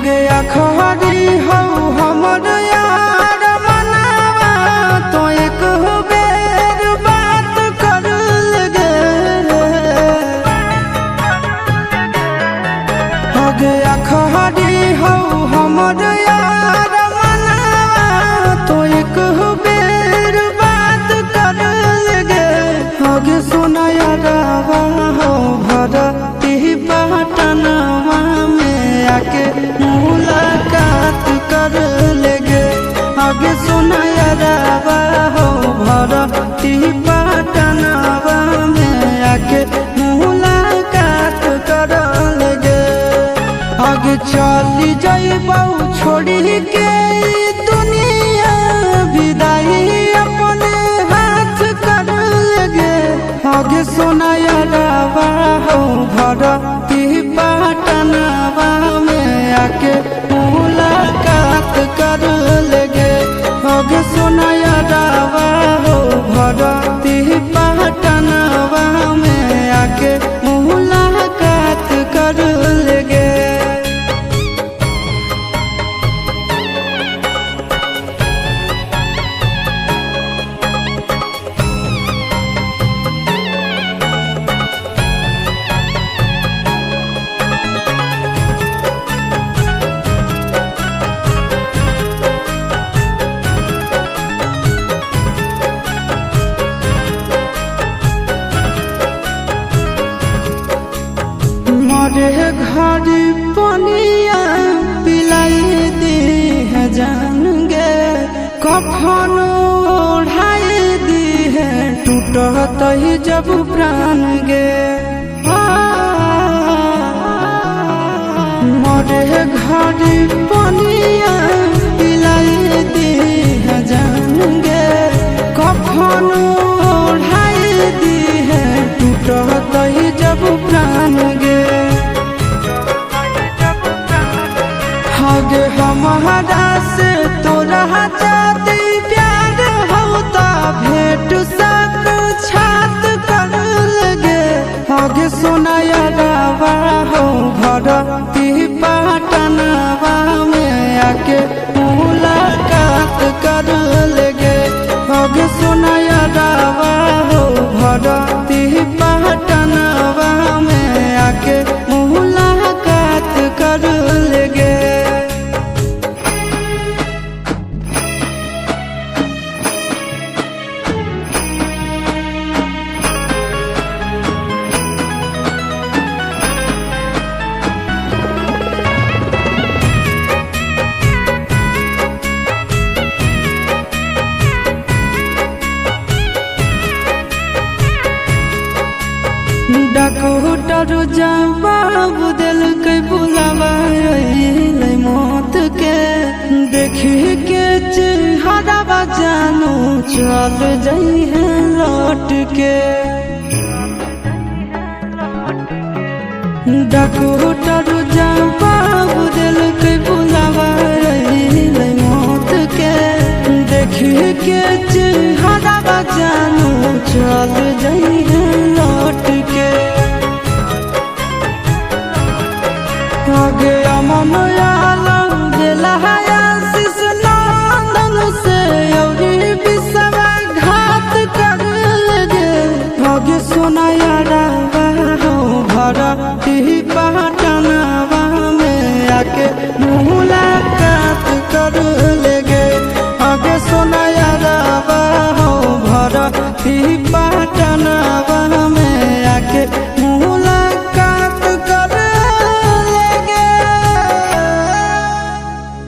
गया खरी हो हमर यार मनावा तो एक बेर बात कर लगे। हो गया खरी हो हमर यार मनावा तो एक बेर बात कर लगे। हो गे सोना यारावा हो भरती पटनवा में आके मुलाकात कर लेगे। आगे सुना यारावा हो भरती पटनवा में आके मुलाकात कर लेगे। आगे चली जाइबौ छोड़ी के दुनिया विदाई अपने हाथ कर लेगे। आगे सुना यारावा हो भरती पटनवा में आके मुलाकात कर लेगे। आगे सुना यारावा हो भरती पटनवा में आके मुलाकात कर लेगे। मोरे घर पनिया पिलाई दी है जान गे। कफन ओढ़ाई दी है टूटत ही जब प्राण गे। मोरे घर पनिया पिलाई दी है जान गे। कफन ओढ़ाई दी है टूटत ही जब प्राण गे। आगे हमारा से तोरा जाती प्यार होता भेंट साक्षात कर लगे। आगे सोना यारावा हो भरती पटनवा में आके मुलाकात कर लेगे। आगे सोना यारावा हो भरती पटनवा में आके मुलाकात कर लेगे। डॉक्टर जवाब दिल के बुलावा मौत के। देखी के चेहरा जानू चल जाई है लौट के। डॉक्टर जवाब दिल के बुलावा मौत के। देखी के चेहरा जानू चल जाई है लौट के। आगे अमन आलम दिलहाया शिश नंदन से अवरी विश्वासघात कर लगे। आगे सोना यारावा हो भरती पटनवा में आके मुलाकात कर लेगे। आगे सोना यारावा हो भरती